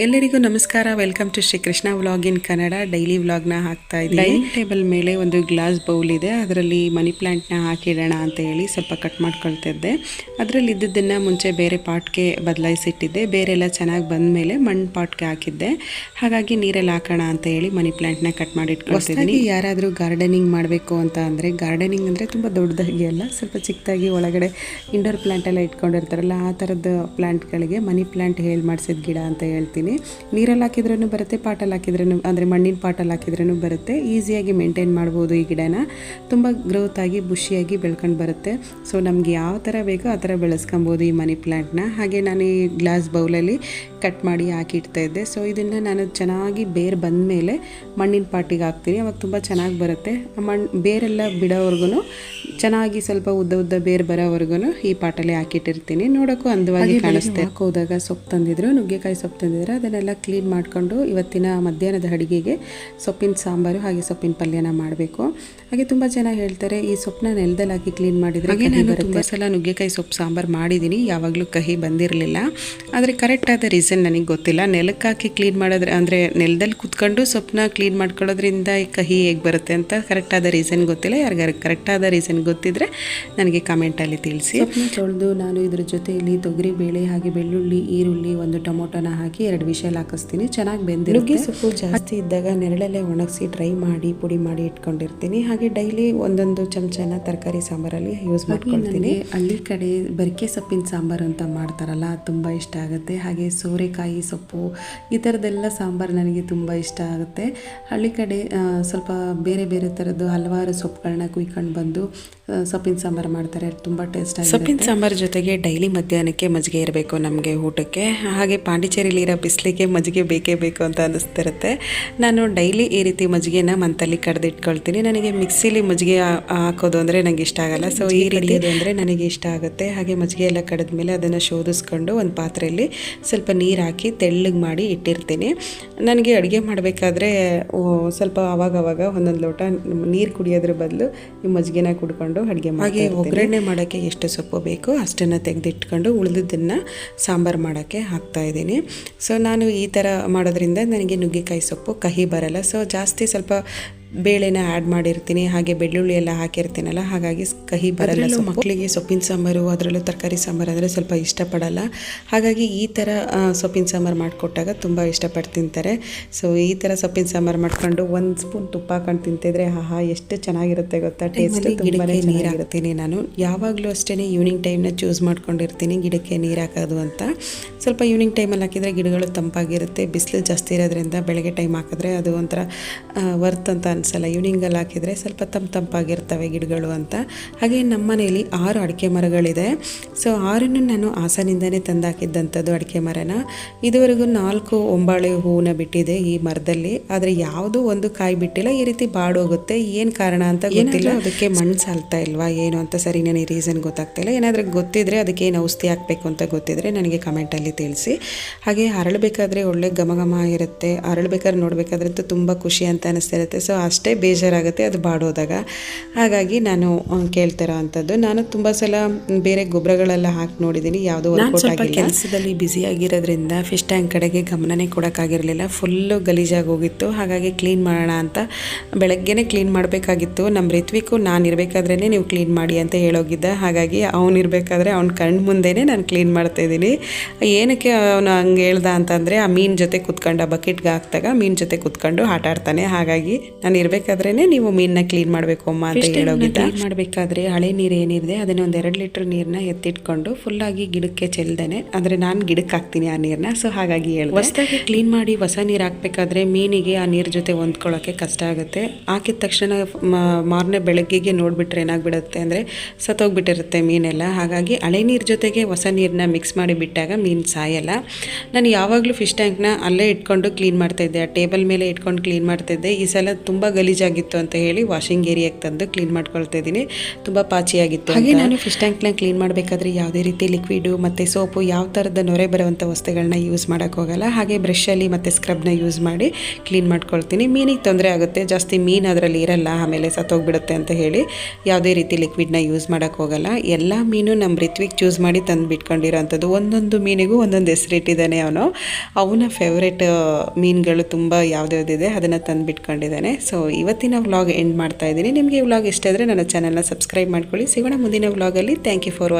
ಎಲ್ಲರಿಗೂ ನಮಸ್ಕಾರ. Welcome to Shri Krishna vlog in Kannada. Daily ವ್ಲಾಗ್ನ ಹಾಕ್ತಾ ಇದ್ದೀನಿ. ಡೈನಿಂಗ್ ಟೇಬಲ್ ಮೇಲೆ ಒಂದು ಗ್ಲಾಸ್ ಬೌಲ್ ಇದೆ, ಅದರಲ್ಲಿ ಮನಿ ಪ್ಲಾಂಟ್ನ ಹಾಕಿಡೋಣ ಅಂತ ಹೇಳಿ ಸ್ವಲ್ಪ ಕಟ್ ಮಾಡ್ಕೊಳ್ತಿದ್ದೆ. ಅದರಲ್ಲಿ ಇದ್ದದ್ದನ್ನು ಮುಂಚೆ ಬೇರೆ ಪಾಟ್ಗೆ ಬದಲಾಯಿಸಿಟ್ಟಿದ್ದೆ. ಬೇರೆಲ್ಲ ಚೆನ್ನಾಗಿ ಬಂದ ಮೇಲೆ ಮಣ್ಣು ಪಾಟ್ಗೆ ಹಾಕಿದ್ದೆ. ಹಾಗಾಗಿ ನೀರಲ್ಲಿ ಹಾಕೋಣ ಅಂತ ಹೇಳಿ ಮನಿ ಪ್ಲಾಂಟ್ನ ಕಟ್ ಮಾಡಿ ಇಟ್ಕೊಳ್ತಿದ್ದೀನಿ. ಯಾರಾದರೂ ಗಾರ್ಡನಿಂಗ್ ಮಾಡಬೇಕು ಅಂತ ಅಂದರೆ, ಗಾರ್ಡನಿಂಗ್ ಅಂದರೆ ತುಂಬ ದೊಡ್ಡದಾಗಿ ಅಲ್ಲ, ಸ್ವಲ್ಪ ಚಿಕ್ಕದಾಗಿ ಒಳಗಡೆ ಇಂಡೋರ್ ಪ್ಲಾಂಟ್ ಎಲ್ಲ ಇಟ್ಕೊಂಡಿರ್ತಾರಲ್ಲ, ಆ ಥರದ ಪ್ಲಾಂಟ್ಗಳಿಗೆ ಮನಿ ಪ್ಲಾಂಟ್ ಹೇಳಿ ಮಾಡಿಸಿದ ಗಿಡ ಅಂತ ಹೇಳ್ತೀನಿ. ನೀರಲ್ಲಿ ಹಾಕಿದ್ರೂ ಬರುತ್ತೆ, ಪಾಟಲ್ಲಿ ಹಾಕಿದ್ರೂ ಅಂದರೆ ಮಣ್ಣಿನ ಪಾಟಲ್ಲಿ ಹಾಕಿದ್ರೂ ಬರುತ್ತೆ. ಈಸಿಯಾಗಿ ಮೇಂಟೈನ್ ಮಾಡ್ಬೋದು. ಈ ಗಿಡನ ತುಂಬ ಗ್ರೋತ್ ಆಗಿ ಬುಷಿಯಾಗಿ ಬೆಳ್ಕೊಂಡು ಬರುತ್ತೆ. ಸೊ ನಮ್ಗೆ ಯಾವ ಥರ ಬೇಕೋ ಆ ಥರ ಬೆಳೆಸ್ಕೊಬೋದು ಈ ಮನಿ ಪ್ಲ್ಯಾಂಟ್ನ. ಹಾಗೆ ನಾನು ಈ ಗ್ಲಾಸ್ ಬೌಲಲ್ಲಿ ಕಟ್ ಮಾಡಿ ಹಾಕಿಡ್ತಾ ಇದ್ದೆ. ಸೊ ಇದನ್ನು ನಾನು ಚೆನ್ನಾಗಿ ಬೇರು ಬಂದ ಮೇಲೆ ಮಣ್ಣಿನ ಪಾಟಿಗೆ ಹಾಕ್ತೀನಿ. ಅವಾಗ ತುಂಬ ಚೆನ್ನಾಗಿ ಬರುತ್ತೆ. ಬೇರೆಲ್ಲ ಬಿಡೋವರೆಗೂ ಚೆನ್ನಾಗಿ ಸ್ವಲ್ಪ ಉದ್ದ ಉದ್ದ ಬೇರು ಬರೋವರೆಗೂ ಈ ಪಾಟಲ್ಲಿ ಹಾಕಿಟ್ಟಿರ್ತೀನಿ. ನೋಡೋಕ್ಕೂ ಅಂದವಾಗಿ ಕಾಣಿಸುತ್ತೆ. ಹೋದಾಗ ಸೊಪ್ಪು ತಂದಿದ್ರು, ನುಗ್ಗೆಕಾಯಿ ಸೊಪ್ಪು ತಂದಿದ್ರು, ಅದನ್ನೆಲ್ಲ ಕ್ಲೀನ್ ಮಾಡಿಕೊಂಡು ಇವತ್ತಿನ ಮಧ್ಯಾಹ್ನದ ಅಡುಗೆಗೆ ಸೊಪ್ಪಿನ ಸಾಂಬಾರು ಹಾಗೆ ಸೊಪ್ಪಿನ ಪಲ್ಯನ ಮಾಡಬೇಕು. ಹಾಗೆ ತುಂಬ ಜನ ಹೇಳ್ತಾರೆ ಈ ಸೊಪ್ಪನ್ನ ನೆಲದಲ್ಲಿ ಹಾಕಿ ಕ್ಲೀನ್ ಮಾಡಿದರೆ ಕಹಿ ಬರುತ್ತೆ. ತುಂಬ ಸಲ ನುಗ್ಗೆಕಾಯಿ ಸೊಪ್ಪು ಸಾಂಬಾರು ಮಾಡಿದ್ದೀನಿ, ಯಾವಾಗಲೂ ಕಹಿ ಬಂದಿರಲಿಲ್ಲ. ಆದರೆ ಕರೆಕ್ಟಾದ ರೀಸನ್ ನನಗೆ ಗೊತ್ತಿಲ್ಲ. ನೆಲಕ್ಕೆ ಹಾಕಿ ಕ್ಲೀನ್ ಮಾಡೋದ್ರೆ ಅಂದರೆ ನೆಲದಲ್ಲಿ ಕುತ್ಕೊಂಡು ಸೊಪ್ಪನ್ನ ಕ್ಲೀನ್ ಮಾಡ್ಕೊಳ್ಳೋದ್ರಿಂದ ಕಹಿ ಹೇಗೆ ಬರುತ್ತೆ ಅಂತ ಕರೆಕ್ಟಾದ ರೀಸನ್ ಗೊತ್ತಿಲ್ಲ. ಯಾರಿಗಾರು ಕರೆಕ್ಟಾದ ರೀಸನ್ ಗೊತ್ತಿದ್ದರೆ ನನಗೆ ಕಮೆಂಟಲ್ಲಿ ತಿಳಿಸಿ. ಸೊಪ್ಪನ್ನ ತೊಳೆದು ನಾನು ಇದ್ರ ಜೊತೆಯಲ್ಲಿ ತೊಗರಿ ಬೇಳೆ ಹಾಗೆ ಬೆಳ್ಳುಳ್ಳಿ, ಈರುಳ್ಳಿ, ಒಂದು ಟೊಮೊಟೊನ ಹಾಕಿ 2 ವಿಷಲ್ ಹಾಕಿಸ್ತೀನಿ. ಚೆನ್ನಾಗಿ ಬೆಂದಿರುತ್ತೆ. ನುಗ್ಗೆ ಸೊಪ್ಪು ಜಾಸ್ತಿ ಇದ್ದಾಗ ನೆರಳಲ್ಲೇ ಒಣಗಿಸಿ ಡ್ರೈ ಮಾಡಿ ಪುಡಿ ಮಾಡಿ ಇಟ್ಕೊಂಡಿರ್ತೀನಿ. ಹಾಗೆ ಡೈಲಿ ಒಂದೊಂದು ಚಮಚನ ತರಕಾರಿ ಸಾಂಬಾರಲ್ಲಿ ಯೂಸ್ ಮಾಡ್ಕೊಳ್ತೀನಿ. ಹಳ್ಳಿ ಕಡೆ ಬರಿಕೆ ಸೊಪ್ಪಿನ ಸಾಂಬಾರು ಅಂತ ಮಾಡ್ತಾರಲ್ಲ, ತುಂಬ ಇಷ್ಟ ಆಗುತ್ತೆ. ಹಾಗೆ ಸೋರೆಕಾಯಿ ಸೊಪ್ಪು ಈ ಥರದ್ದೆಲ್ಲ ಸಾಂಬಾರು ನನಗೆ ತುಂಬ ಇಷ್ಟ ಆಗುತ್ತೆ. ಹಳ್ಳಿ ಕಡೆ ಸ್ವಲ್ಪ ಬೇರೆ ಬೇರೆ ಥರದ್ದು ಹಲವಾರು ಸೊಪ್ಪುಗಳನ್ನ ಕುಯ್ಕೊಂಡು ಬಂದು ಸೊಪ್ಪಿನ ಸಾಂಬಾರು ಮಾಡ್ತಾರೆ, ತುಂಬ ಟೇಸ್ಟ್ ಆಗಿ. ಸೊಪ್ಪಿನ ಸಾಂಬಾರು ಜೊತೆಗೆ ಡೈಲಿ ಮಧ್ಯಾಹ್ನಕ್ಕೆ ಮಜ್ಜಿಗೆ ಇರಬೇಕು ನಮಗೆ ಊಟಕ್ಕೆ. ಹಾಗೆ ಪಾಂಡಿಚೇರಿಲಿರೋ ಬಿಸಿಲಿಗೆ ಮಜ್ಜಿಗೆ ಬೇಕೇ ಬೇಕು ಅಂತ ಅನ್ನಿಸ್ತಿರುತ್ತೆ. ನಾನು ಡೈಲಿ ಈ ರೀತಿ ಮಜ್ಜಿಗೆನ ಮಂತಲ್ಲಿ ಕಡ್ದಿಟ್ಕೊಳ್ತೀನಿ. ನನಗೆ ಮಿಕ್ಸಿಲಿ ಮಜ್ಜಿಗೆ ಹಾಕೋದು ಅಂದರೆ ನನಗೆ ಇಷ್ಟ ಆಗಲ್ಲ. ಸೊ ಈ ರೀತಿ ಅಂದರೆ ನನಗೆ ಇಷ್ಟ ಆಗುತ್ತೆ. ಹಾಗೆ ಮಜ್ಜಿಗೆ ಎಲ್ಲ ಕಡಿದ್ಮೇಲೆ ಅದನ್ನು ಶೋಧಿಸ್ಕೊಂಡು ಒಂದು ಪಾತ್ರೆಯಲ್ಲಿ ಸ್ವಲ್ಪ ನೀರು ಹಾಕಿ ತೆಳ್ಳಗೆ ಮಾಡಿ ಇಟ್ಟಿರ್ತೀನಿ. ನನಗೆ ಅಡುಗೆ ಮಾಡಬೇಕಾದ್ರೆ ಸ್ವಲ್ಪ ಆವಾಗವಾಗ ಒಂದೊಂದು ಲೋಟ ನೀರು ಕುಡಿಯೋದ್ರ ಬದಲು ಈ ಮಜ್ಜಿಗೆನ ಕುಡ್ಕೊಂಡು ಅಡುಗೆ ಮಾಡಿ. ಹಾಗೆ ಒಗ್ಗರಣೆ ಮಾಡೋಕ್ಕೆ ಎಷ್ಟು ಸೊಪ್ಪು ಬೇಕೋ ಅಷ್ಟನ್ನು ತೆಗೆದಿಟ್ಕೊಂಡು ಉಳಿದಿದ್ದನ್ನು ಸಾಂಬಾರು ಮಾಡೋಕ್ಕೆ ಹಾಕ್ತಾ ಇದ್ದೀನಿ. ಸೊ ನಾನು ಈ ಥರ ಮಾಡೋದ್ರಿಂದ ನನಗೆ ನುಗ್ಗೆಕಾಯಿ ಸೊಪ್ಪು ಕಹಿ ಬರಲ್ಲ. ಸೊ ಜಾಸ್ತಿ ಸ್ವಲ್ಪ ಬೇಳೆನ ಆ್ಯಡ್ ಮಾಡಿರ್ತೀನಿ, ಹಾಗೆ ಬೆಳ್ಳುಳ್ಳಿ ಎಲ್ಲ ಹಾಕಿರ್ತೀನಲ್ಲ, ಹಾಗಾಗಿ ಕಹಿ ಬರಲ್ಲ. ಮಕ್ಕಳಿಗೆ ಸೊಪ್ಪಿನ ಸಾಂಬಾರು, ಅದರಲ್ಲೂ ತರಕಾರಿ ಸಾಂಬಾರು ಅಂದರೆ ಸ್ವಲ್ಪ ಇಷ್ಟಪಡಲ್ಲ. ಹಾಗಾಗಿ ಈ ಥರ ಸೊಪ್ಪಿನ ಸಾಂಬಾರು ಮಾಡಿಕೊಟ್ಟಾಗ ತುಂಬ ಇಷ್ಟಪಟ್ಟು ತಿಂತಾರೆ. ಸೊ ಈ ಥರ ಸೊಪ್ಪಿನ ಸಾಂಬಾರು ಮಾಡ್ಕೊಂಡು 1 ಸ್ಪೂನ್ ತುಪ್ಪ ಹಾಕೊಂಡು ತಿಂತಿದ್ರೆ ಎಷ್ಟು ಚೆನ್ನಾಗಿರುತ್ತೆ ಗೊತ್ತಾ. ಟೇಸ್ಟ್ ತುಂಬಾ ನೀರು ಹಾಕ್ತೀನಿ. ನಾನು ಯಾವಾಗಲೂ ಅಷ್ಟೇ ಈವ್ನಿಂಗ್ ಟೈಮ್ನ ಚೂಸ್ ಮಾಡ್ಕೊಂಡಿರ್ತೀನಿ ಗಿಡಕ್ಕೆ ನೀರು ಹಾಕೋದು ಅಂತ. ಸ್ವಲ್ಪ ಈವ್ನಿಂಗ್ ಟೈಮಲ್ಲಿ ಹಾಕಿದರೆ ಗಿಡಗಳು ತಂಪಾಗಿರುತ್ತೆ. ಬಿಸಿಲು ಜಾಸ್ತಿ ಇರೋದ್ರಿಂದ ಬೆಳಗ್ಗೆ ಟೈಮ್ ಹಾಕಿದ್ರೆ ಅದು ಒಂಥರ ವರ್ತ್ ಅಂತ ಅನಿಸಲ್ಲ. ಈವ್ನಿಂಗಲ್ಲಿ ಹಾಕಿದರೆ ಸ್ವಲ್ಪ ತಂಪಾಗಿರ್ತವೆ ಗಿಡಗಳು ಅಂತ. ಹಾಗೆ ನಮ್ಮ ಮನೆಯಲ್ಲಿ 6 ಅಡಿಕೆ ಮರಗಳಿದೆ. ಸೊ 6 ನಾನು ಹಾಸನಿಂದನೇ ತಂದು ಹಾಕಿದ್ದಂಥದ್ದು ಅಡಿಕೆ ಮರನ. ಇದುವರೆಗೂ 4 ಒಂಬಾಳೆ ಹೂವನ್ನ ಬಿಟ್ಟಿದೆ ಈ ಮರದಲ್ಲಿ. ಆದರೆ ಯಾವುದೂ ಒಂದು ಕಾಯಿ ಬಿಟ್ಟಿಲ್ಲ. ಈ ರೀತಿ ಬಾಡೋಗುತ್ತೆ. ಏನು ಕಾರಣ ಅಂತ ಗೊತ್ತಿಲ್ಲ. ಅದಕ್ಕೆ ಮಣ್ಣು ಸಾಲ್ತಾ ಇಲ್ವಾ ಏನು ಅಂತ ಸರಿ ನನಗೆ ರೀಸನ್ ಗೊತ್ತಾಗ್ತಾಯಿಲ್ಲ. ಏನಾದರೂ ಗೊತ್ತಿದ್ರೆ ಅದಕ್ಕೆ ಏನು ಔಷಧಿ ಹಾಕಬೇಕು ಅಂತ ಗೊತ್ತಿದ್ರೆ ನನಗೆ ಕಮೆಂಟಲ್ಲಿ ತಿಳಿಸಿ. ಹಾಗೆ ಅರಳಬೇಕಾದ್ರೆ ಒಳ್ಳೆ ಘಮ ಇರುತ್ತೆ. ಅರಳಬೇಕಾದ್ರೆ ನೋಡಬೇಕಾದ್ರಂತೂ ತುಂಬ ಖುಷಿ ಅಂತ ಅನಿಸ್ತಿರುತ್ತೆ. ಸೊ ಅಷ್ಟೇ ಬೇಜಾರಾಗುತ್ತೆ ಅದು ಬಾಡೋದಾಗ. ಹಾಗಾಗಿ ನಾನು ಕೇಳ್ತಿರೋ ಅಂಥದ್ದು. ನಾನು ತುಂಬ ಸಲ ಬೇರೆ ಗೊಬ್ಬರಗಳೆಲ್ಲ ಹಾಕಿ ನೋಡಿದ್ದೀನಿ, ಯಾವುದೋ ಸ್ವಲ್ಪ ಕೆಲಸದಲ್ಲಿ ಬ್ಯುಸಿಯಾಗಿರೋದ್ರಿಂದ ಫಿಶ್ ಟ್ಯಾಂಕ್ ಕಡೆಗೆ ಗಮನನೇ ಕೊಡೋಕ್ಕಾಗಿರಲಿಲ್ಲ. ಫುಲ್ಲು ಗಲೀಜಾಗಿ ಹೋಗಿತ್ತು. ಹಾಗಾಗಿ ಕ್ಲೀನ್ ಮಾಡೋಣ ಅಂತ ಬೆಳಗ್ಗೆನೇ ಕ್ಲೀನ್ ಮಾಡಬೇಕಾಗಿತ್ತು. ನಮ್ಮ ರಿತ್ವಿಕು ನಾನು ಇರಬೇಕಾದ್ರೇ ನೀವು ಕ್ಲೀನ್ ಮಾಡಿ ಅಂತ ಹೇಳೋಗಿದ್ದ. ಹಾಗಾಗಿ ಅವನಿರಬೇಕಾದ್ರೆ ಅವ್ನ ಕಣ್ಣು ಮುಂದೆನೇ ನಾನು ಕ್ಲೀನ್ ಮಾಡ್ತಾಯಿದ್ದೀನಿ. ಏನಕ್ಕೆ ಅವನು ಹಂಗೆ ಹೇಳ್ದ ಅಂತಂದರೆ, ಆ ಮೀನು ಜೊತೆ ಕುತ್ಕೊಂಡು ಆ ಬಕೆಟ್ಗೆ ಹಾಕಿದಾಗ ಮೀನು ಜೊತೆ ಕುತ್ಕೊಂಡು ಆಟ ಆಡ್ತಾನೆ. ಹಾಗಾಗಿ ನಾನು ಇರಬೇಕಾದ್ರೇ ನೀವು ಮೀನನ್ನ ಕ್ಲೀನ್ ಮಾಡಬೇಕು ಅಮ್ಮ ಅಂತ ಹೇಳೋಗಿದ್ದ. ಕ್ಲೀನ್ ಮಾಡಬೇಕಾದ್ರೆ ಹಳೆ ನೀರು ಏನಿದೆ ಅದನ್ನು ಒಂದು 2 ಲೀಟ್ರ್ ನೀರನ್ನ ಎತ್ತಿಟ್ಕೊಂಡು ಫುಲ್ಲಾಗಿ ಗಿಡಕ್ಕೆ ಚೆಲ್ದೇನೆ, ಅಂದರೆ ನಾನು ಗಿಡಕ್ಕೆ ಹಾಕ್ತೀನಿ ಆ ನೀರನ್ನ. ಸೊ ಹಾಗಾಗಿ ಹೇಳಿದೆ. ಹೊಸದಾಗಿ ಕ್ಲೀನ್ ಮಾಡಿ ಹೊಸ ನೀರು ಹಾಕಬೇಕಾದ್ರೆ ಮೀನಿಗೆ ಆ ನೀರು ಜೊತೆ ಹೊಂದ್ಕೊಳ್ಳೋಕ್ಕೆ ಕಷ್ಟ ಆಗುತ್ತೆ. ಹಾಕಿದ ತಕ್ಷಣ ಮಾರನೇ ಬೆಳಗ್ಗೆಗೆ ನೋಡಿಬಿಟ್ರೆ ಏನಾಗ್ಬಿಡುತ್ತೆ ಅಂದರೆ ಸತ್ತೋಗ್ಬಿಟ್ಟಿರುತ್ತೆ ಮೀನೆಲ್ಲ. ಹಾಗಾಗಿ ಹಳೆ ನೀರು ಜೊತೆಗೆ ಹೊಸ ನೀರನ್ನ ಮಿಕ್ಸ್ ಮಾಡಿ ಬಿಟ್ಟಾಗ ಮೀನು ಸಾಯಲ್ಲ. ನಾನು ಯಾವಾಗಲೂ ಫಿಶ್ ಟ್ಯಾಂಕ್ನ ಅಲ್ಲೇ ಇಟ್ಕೊಂಡು ಕ್ಲೀನ್ ಮಾಡ್ತಾಯಿದ್ದೆ, ಆ ಟೇಬಲ್ ಮೇಲೆ ಇಟ್ಕೊಂಡು ಕ್ಲೀನ್ ಮಾಡ್ತಾಯಿದ್ದೆ. ಈ ಸಲ ತುಂಬ ಗಲೀಜಾಗಿತ್ತು ಅಂತ ಹೇಳಿ ವಾಷಿಂಗ್ ಏರಿಯಾಗೆ ತಂದು ಕ್ಲೀನ್ ಮಾಡ್ಕೊಳ್ತಾ ಇದ್ದೀನಿ. ತುಂಬ ಪಾಚಿಯಾಗಿತ್ತು. ಹಾಗೆ ನಾನು ಫಿಶ್ ಟ್ಯಾಂಕ್ನ ಕ್ಲೀನ್ ಮಾಡಬೇಕಾದ್ರೆ ಯಾವುದೇ ರೀತಿ ಲಿಕ್ವಿಡು ಮತ್ತು ಸೋಪು ಯಾವ ಥರದ ನೊರೆ ಬರುವಂಥ ವಸ್ತುಗಳನ್ನ ಯೂಸ್ ಮಾಡೋಕ್ಕೆ ಹೋಗಲ್ಲ. ಹಾಗೆ ಬ್ರಷಲ್ಲಿ ಮತ್ತು ಸ್ಕ್ರಬ್ನ ಯೂಸ್ ಮಾಡಿ ಕ್ಲೀನ್ ಮಾಡ್ಕೊಳ್ತೀನಿ. ಮೀನಿಗೆ ತೊಂದರೆ ಆಗುತ್ತೆ, ಜಾಸ್ತಿ ಮೀನು ಅದರಲ್ಲಿ ಇರಲ್ಲ, ಆಮೇಲೆ ಸತ್ತೋಗ್ಬಿಡುತ್ತೆ ಅಂತ ಹೇಳಿ ಯಾವುದೇ ರೀತಿ ಲಿಕ್ವಿಡ್ನ ಯೂಸ್ ಮಾಡೋಕ್ಕೆ ಹೋಗಲ್ಲ. ಎಲ್ಲ ಮೀನು ನಮ್ಮ ರಿತ್ವಿಕ್ ಚೂಸ್ ಮಾಡಿ ತಂದು ಬಿಟ್ಕೊಂಡಿರೋಂಥದ್ದು. ಒಂದೊಂದು ಮೀನಿಗೂ ಒಂದೊಂದು ಹೆಸರಿಟ್ಟಿದ್ದಾನೆ ಅವನ ಫೇವ್ರೆಟ್ ಮೀನುಗಳು ತುಂಬ ಯಾವುದ್ಯಾವುದಿದೆ ಅದನ್ನು ತಂದು ಬಿಟ್ಕೊಂಡಿದ್ದಾನೆ. ಸೊ ಇವತ್ತಿನ ವ್ಲಾಗ್ ಎಂಡ್ ಮಾಡ್ತಾ ಇದ್ದೀನಿ. ನಿಮಗೆ ಈ ವ್ಲಾಗ್ ಇಷ್ಟ ಆದರೆ ನನ್ನ ಚಾನಲ್ನ ಸಬ್ಸ್ಕ್ರೈಬ್ ಮಾಡ್ಕೊಳ್ಳಿ. ಸಿಗೋಣ ಮುಂದಿನ ವ್ಲಾಗಲ್ಲಿ. Thank you for watching.